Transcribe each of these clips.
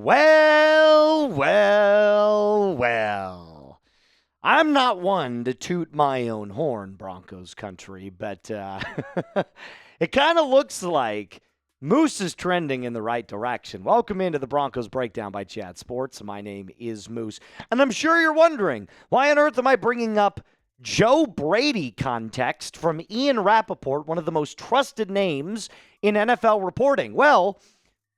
Well. I'm not one to toot my own horn, Broncos country, but it kind of looks like Moose is trending in the right direction. Welcome into the Broncos Breakdown by Chat Sports. My name is Moose, and I'm sure you're wondering, why on earth am I bringing up Joe Brady context from Ian Rappaport, one of the most trusted names in NFL reporting? Well,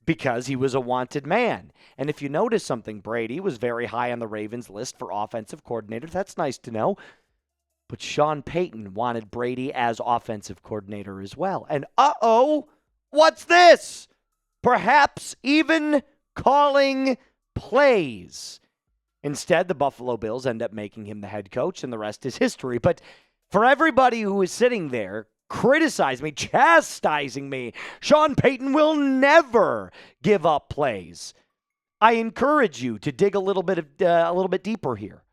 because he was a wanted man. And if you notice something, Brady was very high on the Ravens list for offensive coordinator. That's nice to know. But Sean Payton wanted Brady as offensive coordinator as well. And what's this? Perhaps even calling plays. Instead, the Buffalo Bills end up making him the head coach, and the rest is history. But for everybody who is sitting there criticizing me, chastising me, Sean Payton will never give up plays, I encourage you to dig a little bit deeper here.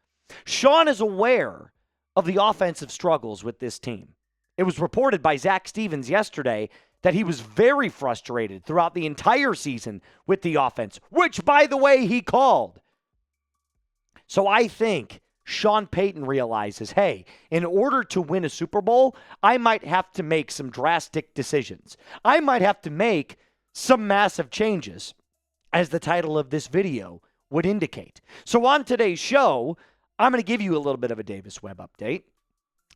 Sean is aware of the offensive struggles with this team. It was reported by Zach Stevens yesterday that he was very frustrated throughout the entire season with the offense, which, by the way, he called. So I think Sean Payton realizes, hey, in order to win a Super Bowl, I might have to make some drastic decisions. I might have to make some massive changes, as the title of this video would indicate. So on today's show, I'm going to give you a little bit of a Davis Webb update.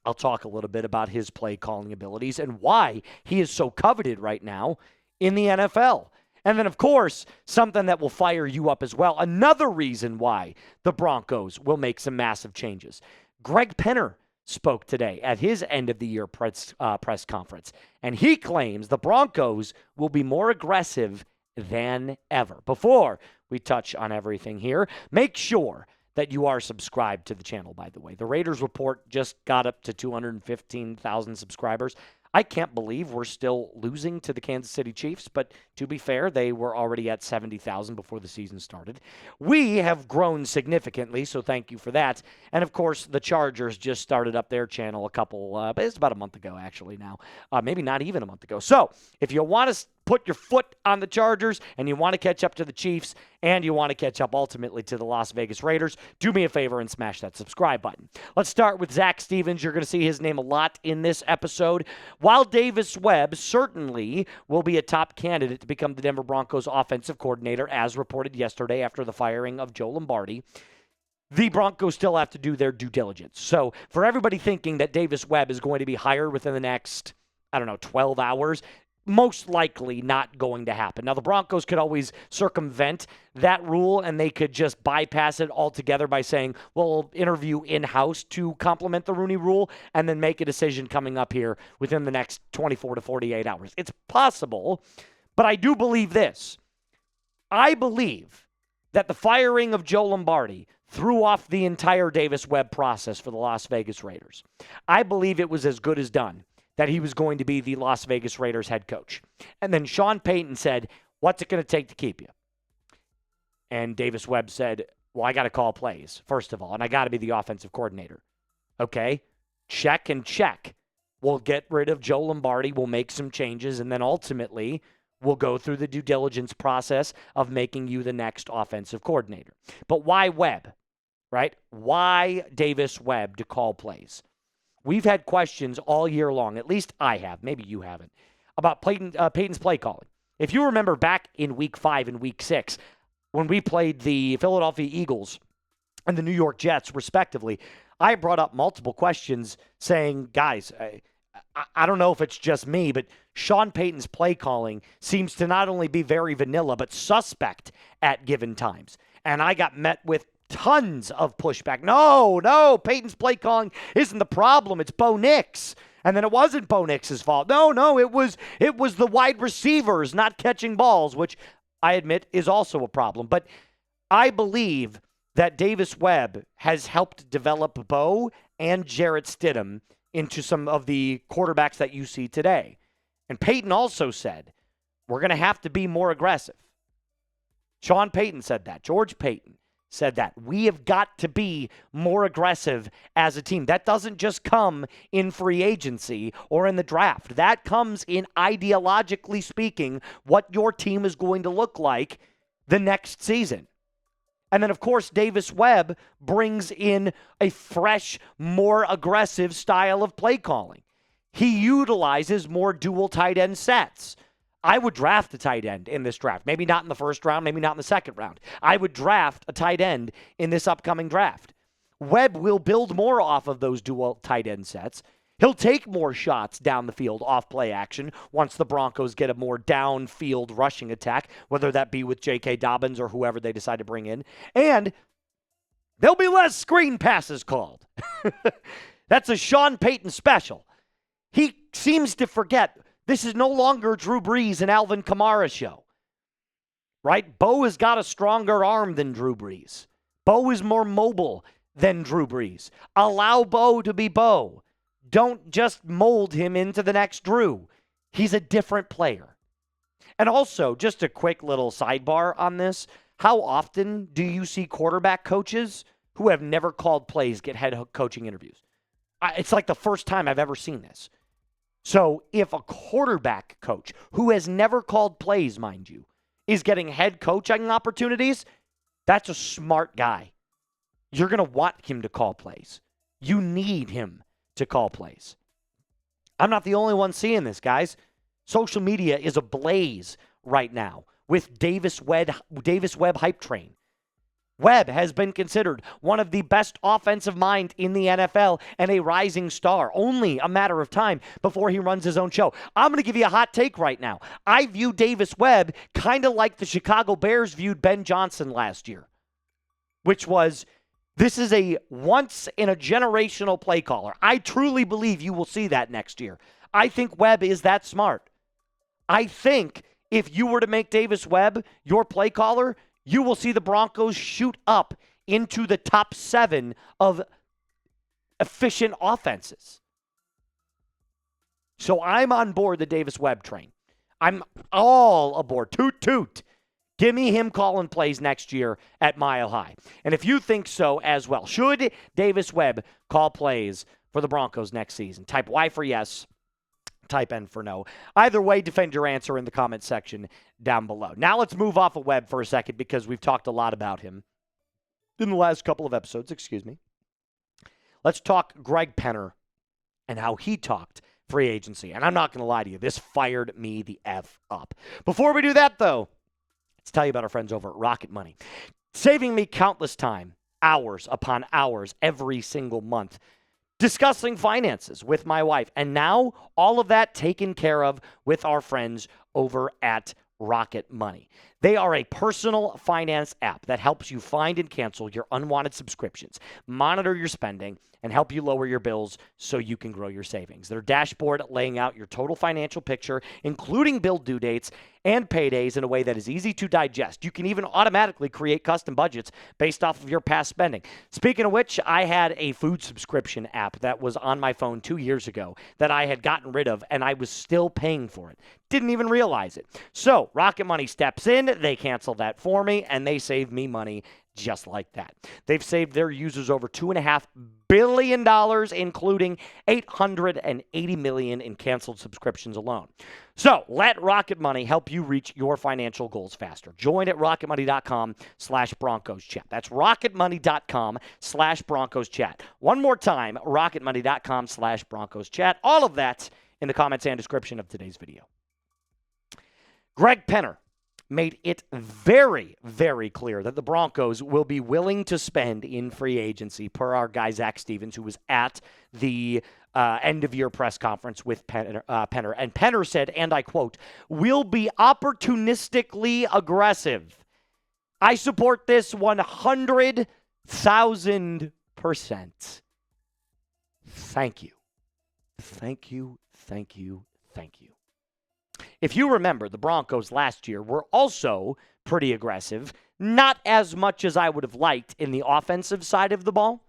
I'll talk a little bit about his play calling abilities and why he is so coveted right now in the NFL. And then, of course, something that will fire you up as well. Another reason why the Broncos will make some massive changes. Greg Penner spoke today at his end-of-the-year press conference, and he claims the Broncos will be more aggressive than ever. Before we touch on everything here, make sure that you are subscribed to the channel, by the way. The Raiders Report just got up to 215,000 subscribers. I can't believe we're still losing to the Kansas City Chiefs, but to be fair, they were already at 70,000 before the season started. We have grown significantly, so thank you for that. And, of course, the Chargers just started up their channel it's about a month ago, actually, now. Maybe not even a month ago. So, if you want to put your foot on the Chargers and you want to catch up to the Chiefs and you want to catch up ultimately to the Las Vegas Raiders, do me a favor and smash that subscribe button. Let's start with Zach Stevens. You're going to see his name a lot in this episode. While Davis Webb certainly will be a top candidate to become the Denver Broncos offensive coordinator, as reported yesterday after the firing of Joe Lombardi, the Broncos still have to do their due diligence. So for everybody thinking that Davis Webb is going to be hired within the next, 12 hours, most likely not going to happen. Now, the Broncos could always circumvent that rule, and they could just bypass it altogether by saying, well, we'll interview in-house to complement the Rooney Rule and then make a decision coming up here within the next 24 to 48 hours. It's possible, but I do believe this. I believe that the firing of Joe Lombardi threw off the entire Davis Webb process for the Las Vegas Raiders. I believe it was as good as done that he was going to be the Las Vegas Raiders head coach. And then Sean Payton said, what's it going to take to keep you? And Davis Webb said, well, I got to call plays, first of all, and I got to be the offensive coordinator. Okay, check and check. We'll get rid of Joe Lombardi. We'll make some changes, and then ultimately we'll go through the due diligence process of making you the next offensive coordinator. But why Webb, right? Why Davis Webb to call plays? We've had questions all year long, at least I have, maybe you haven't, about Payton's play calling. If you remember back in Week 5 and Week 6, when we played the Philadelphia Eagles and the New York Jets, respectively, I brought up multiple questions saying, guys, I don't know if it's just me, but Sean Payton's play calling seems to not only be very vanilla, but suspect at given times. And I got met with tons of pushback. No, Payton's play calling isn't the problem. It's Bo Nix. And then it wasn't Bo Nix's fault. No, it was the wide receivers not catching balls, which I admit is also a problem. But I believe that Davis Webb has helped develop Bo and Jarrett Stidham into some of the quarterbacks that you see today. And Payton also said, we're going to have to be more aggressive. Sean Payton said that. George Payton said that. We have got to be more aggressive as a team. That doesn't just come in free agency or in the draft. That comes in, ideologically speaking, what your team is going to look like the next season. And then, of course, Davis Webb brings in a fresh, more aggressive style of play calling. He utilizes more dual tight end sets. I would draft a tight end in this draft. Maybe not in the first round, maybe not in the second round. I would draft a tight end in this upcoming draft. Webb will build more off of those dual tight end sets. He'll take more shots down the field off play action once the Broncos get a more downfield rushing attack, whether that be with J.K. Dobbins or whoever they decide to bring in. And there'll be less screen passes called. That's a Sean Payton special. He seems to forget this is no longer Drew Brees and Alvin Kamara show, right? Bo has got a stronger arm than Drew Brees. Bo is more mobile than Drew Brees. Allow Bo to be Bo. Don't just mold him into the next Drew. He's a different player. And also, just a quick little sidebar on this. How often do you see quarterback coaches who have never called plays get head coaching interviews? It's like the first time I've ever seen this. So if a quarterback coach who has never called plays, mind you, is getting head coaching opportunities, that's a smart guy. You're going to want him to call plays. You need him to call plays. I'm not the only one seeing this, guys. Social media is ablaze right now with Davis Webb hype train. Webb has been considered one of the best offensive minds in the NFL and a rising star. Only a matter of time before he runs his own show. I'm going to give you a hot take right now. I view Davis Webb kind of like the Chicago Bears viewed Ben Johnson last year, which was, this is a once-in-a-generational play caller. I truly believe you will see that next year. I think Webb is that smart. I think if you were to make Davis Webb your play caller, you will see the Broncos shoot up into the top 7 of efficient offenses. So I'm on board the Davis Webb train. I'm all aboard. Toot, toot. Give me him calling plays next year at Mile High. And if you think so as well, should Davis Webb call plays for the Broncos next season? Type Y for yes, type N for no. Either way, defend your answer in the comment section down below. Now let's move off of Webb for a second because we've talked a lot about him in the last couple of episodes. Let's talk Greg Penner and how he talked free agency. And I'm not going to lie to you, this fired me the F up. Before we do that, though, let's tell you about our friends over at Rocket Money. Saving me countless time, hours upon hours, every single month, discussing finances with my wife. And now, all of that taken care of with our friends over at Rocket Money. They are a personal finance app that helps you find and cancel your unwanted subscriptions, monitor your spending, and help you lower your bills so you can grow your savings. Their dashboard laying out your total financial picture, including bill due dates and paydays in a way that is easy to digest. You can even automatically create custom budgets based off of your past spending. Speaking of which, I had a food subscription app that was on my phone 2 years ago that I had gotten rid of, and I was still paying for it. Didn't even realize it. So Rocket Money steps in, they cancel that for me, and they save me money just like that. They've saved their users over $2.5 billion, including $880 million in canceled subscriptions alone. So let Rocket Money help you reach your financial goals faster. Join at rocketmoney.com/Broncos chat. That's rocketmoney.com/Broncos chat. One more time, rocketmoney.com/Broncos chat. All of that in the comments and description of today's video. Greg Penner made it very, very clear that the Broncos will be willing to spend in free agency, per our guy Zach Stevens, who was at the end-of-year press conference with Penner. And Penner said, and I quote, "We'll be opportunistically aggressive. I support this 100,000%. Thank you. Thank you, thank you, thank you." If you remember, the Broncos last year were also pretty aggressive, not as much as I would have liked in the offensive side of the ball.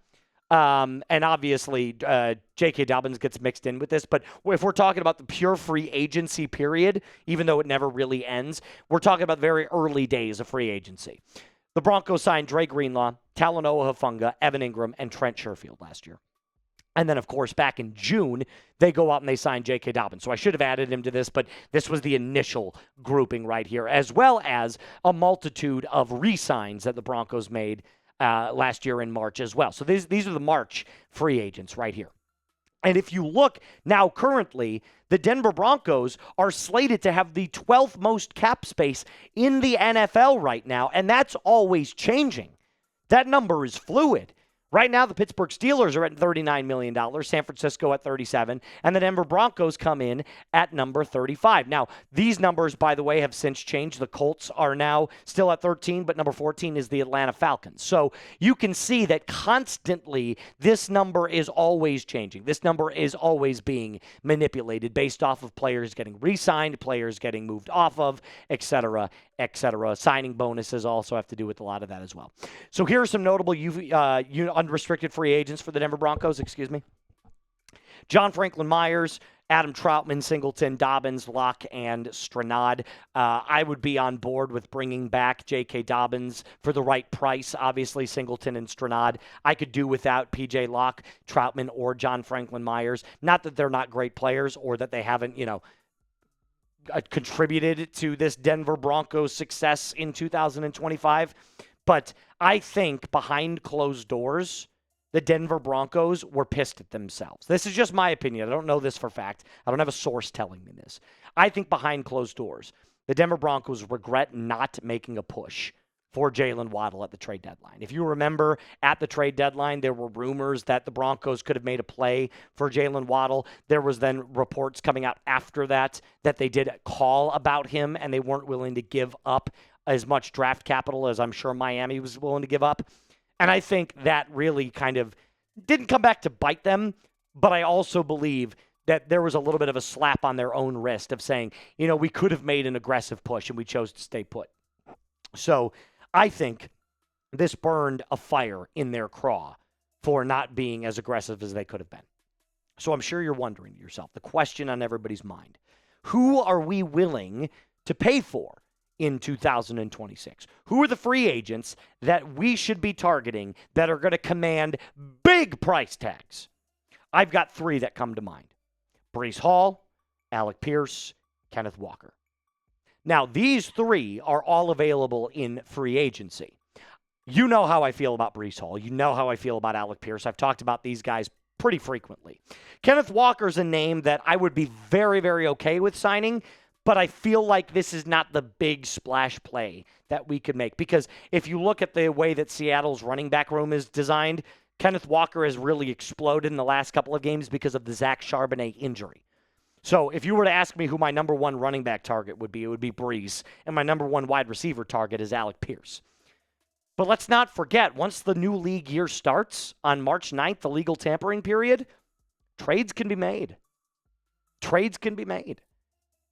And obviously, J.K. Dobbins gets mixed in with this. But if we're talking about the pure free agency period, even though it never really ends, we're talking about very early days of free agency. The Broncos signed Dre Greenlaw, Talanoa Hufanga, Evan Ingram, and Trent Sherfield last year. And then, of course, back in June, they go out and they sign J.K. Dobbins. So I should have added him to this, but this was the initial grouping right here, as well as a multitude of re-signs that the Broncos made last year in March as well. So these are the March free agents right here. And if you look now currently, the Denver Broncos are slated to have the 12th most cap space in the NFL right now, and that's always changing. That number is fluid. Right now, the Pittsburgh Steelers are at $39 million, San Francisco at $37, and the Denver Broncos come in at number 35. Now, these numbers, by the way, have since changed. The Colts are now still at 13, but number 14 is the Atlanta Falcons. So you can see that constantly this number is always changing. This number is always being manipulated based off of players getting re-signed, players getting moved off of, et cetera, et cetera. Signing bonuses also have to do with a lot of that as well. So here are some notable unrestricted free agents for the Denver Broncos, John Franklin Myers, Adam Troutman, Singleton, Dobbins, Locke, and Stranad. I would be on board with bringing back J.K. Dobbins for the right price. Obviously, Singleton and Stranad, I could do without P.J. Locke, Troutman, or John Franklin Myers. Not that they're not great players or that they haven't, contributed to this Denver Broncos success in 2025. But I think behind closed doors, the Denver Broncos were pissed at themselves. This is just my opinion. I don't know this for fact. I don't have a source telling me this. I think behind closed doors, the Denver Broncos regret not making a push for Jalen Waddle at the trade deadline. If you remember, at the trade deadline, there were rumors that the Broncos could have made a play for Jalen Waddle. There was then reports coming out after that they did call about him and they weren't willing to give up as much draft capital as I'm sure Miami was willing to give up. And I think that really kind of didn't come back to bite them, but I also believe that there was a little bit of a slap on their own wrist of saying, we could have made an aggressive push and we chose to stay put. So I think this burned a fire in their craw for not being as aggressive as they could have been. So I'm sure you're wondering to yourself, the question on everybody's mind, who are we willing to pay for in 2026? Who are the free agents that we should be targeting that are going to command big price tags? I've got three that come to mind. Breece Hall, Alec Pierce, Kenneth Walker. Now, these three are all available in free agency. You know how I feel about Breece Hall. You know how I feel about Alec Pierce. I've talked about these guys pretty frequently. Kenneth Walker's a name that I would be very, very okay with signing, but I feel like this is not the big splash play that we could make. Because if you look at the way that Seattle's running back room is designed, Kenneth Walker has really exploded in the last couple of games because of the Zach Charbonnet injury. So if you were to ask me who my number one running back target would be, it would be Breece. And my number one wide receiver target is Alec Pierce. But let's not forget, once the new league year starts on March 9th, the legal tampering period, trades can be made. Trades can be made.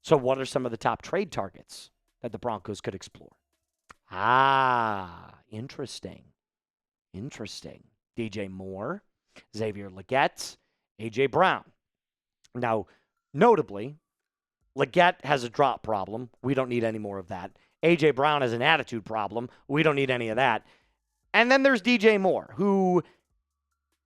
So what are some of the top trade targets that the Broncos could explore? Interesting. DJ Moore, Xavier Legette, A.J. Brown. Now, notably, Legette has a drop problem. We don't need any more of that. A.J. Brown has an attitude problem. We don't need any of that. And then there's DJ Moore, who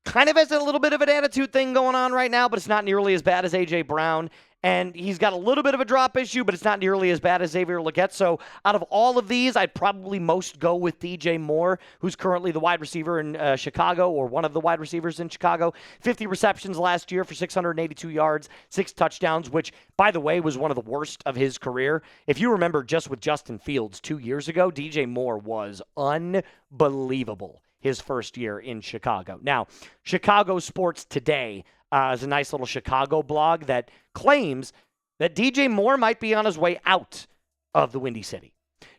kind of has a little bit of an attitude thing going on right now, but it's not nearly as bad as A.J. Brown. And he's got a little bit of a drop issue, but it's not nearly as bad as Xavier Legette. So out of all of these, I'd probably most go with DJ Moore, who's currently the wide receiver in Chicago, or one of the wide receivers in Chicago. 50 receptions last year for 682 yards, 6 touchdowns, which, by the way, was one of the worst of his career. If you remember, just with Justin Fields 2 years ago, DJ Moore was unbelievable his first year in Chicago. Now, Chicago Sports Today is a nice little Chicago blog that claims that DJ Moore might be on his way out of the Windy City.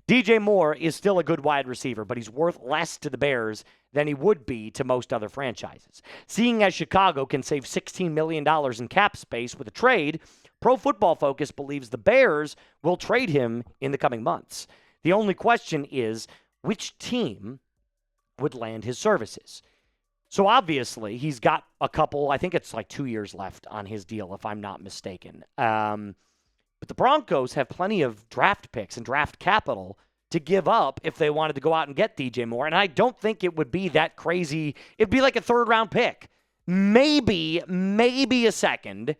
DJ Moore is still a good wide receiver, but he's worth less to the Bears than he would be to most other franchises. Seeing as Chicago can save $16 million in cap space with a trade, Pro Football Focus believes the Bears will trade him in the coming months. The only question is, which team would land his services? So obviously, he's got a couple, I think it's like 2 years left on his deal, if I'm not mistaken. But the Broncos have plenty of draft picks and draft capital to give up if they wanted to go out and get DJ Moore. And I don't think it would be that crazy. It'd be like a third-round pick. maybe a second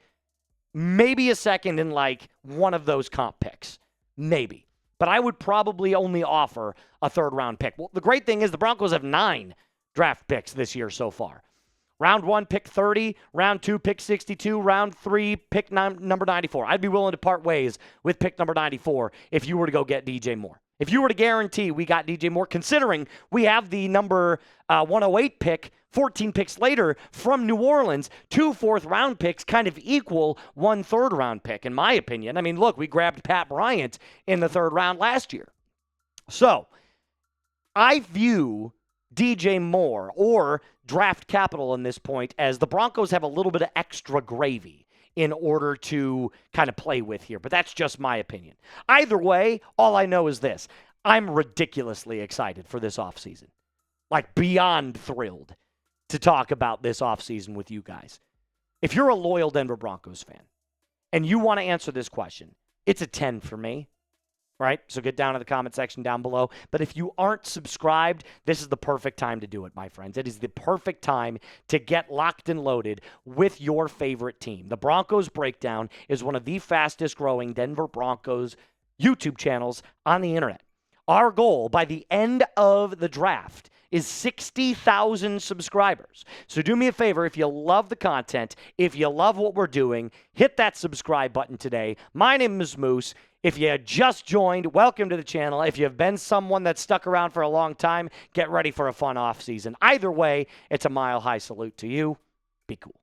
in like one of those comp picks. Maybe. But I would probably only offer a third-round pick. Well, the great thing is the Broncos have 9 draft picks this year so far. Round 1, pick 30. Round 2, pick 62. Round 3, pick number 94. I'd be willing to part ways with pick number 94 if you were to go get DJ Moore. If you were to guarantee we got DJ Moore, considering we have the number 108 pick 14 picks later from New Orleans, 2 fourth-round picks kind of equal 1 third-round pick, in my opinion. I mean, look, we grabbed Pat Bryant in the 3rd round last year. So I view DJ Moore or draft capital in this point as the Broncos have a little bit of extra gravy in order to kind of play with here. But that's just my opinion. Either way, all I know is this. I'm ridiculously excited for this offseason. Like, beyond thrilled to talk about this offseason with you guys. If you're a loyal Denver Broncos fan and you want to answer this question, it's a 10 for me, right? So get down in the comment section down below. But if you aren't subscribed, this is the perfect time to do it, my friends. It is the perfect time to get locked and loaded with your favorite team. The Broncos Breakdown is one of the fastest growing Denver Broncos YouTube channels on the internet. Our goal by the end of the draft is 60,000 subscribers. So do me a favor, if you love the content, if you love what we're doing, hit that subscribe button today. My name is Moose. If you just joined, welcome to the channel. If you've been someone that's stuck around for a long time, get ready for a fun offseason. Either way, it's a mile-high salute to you. Be cool.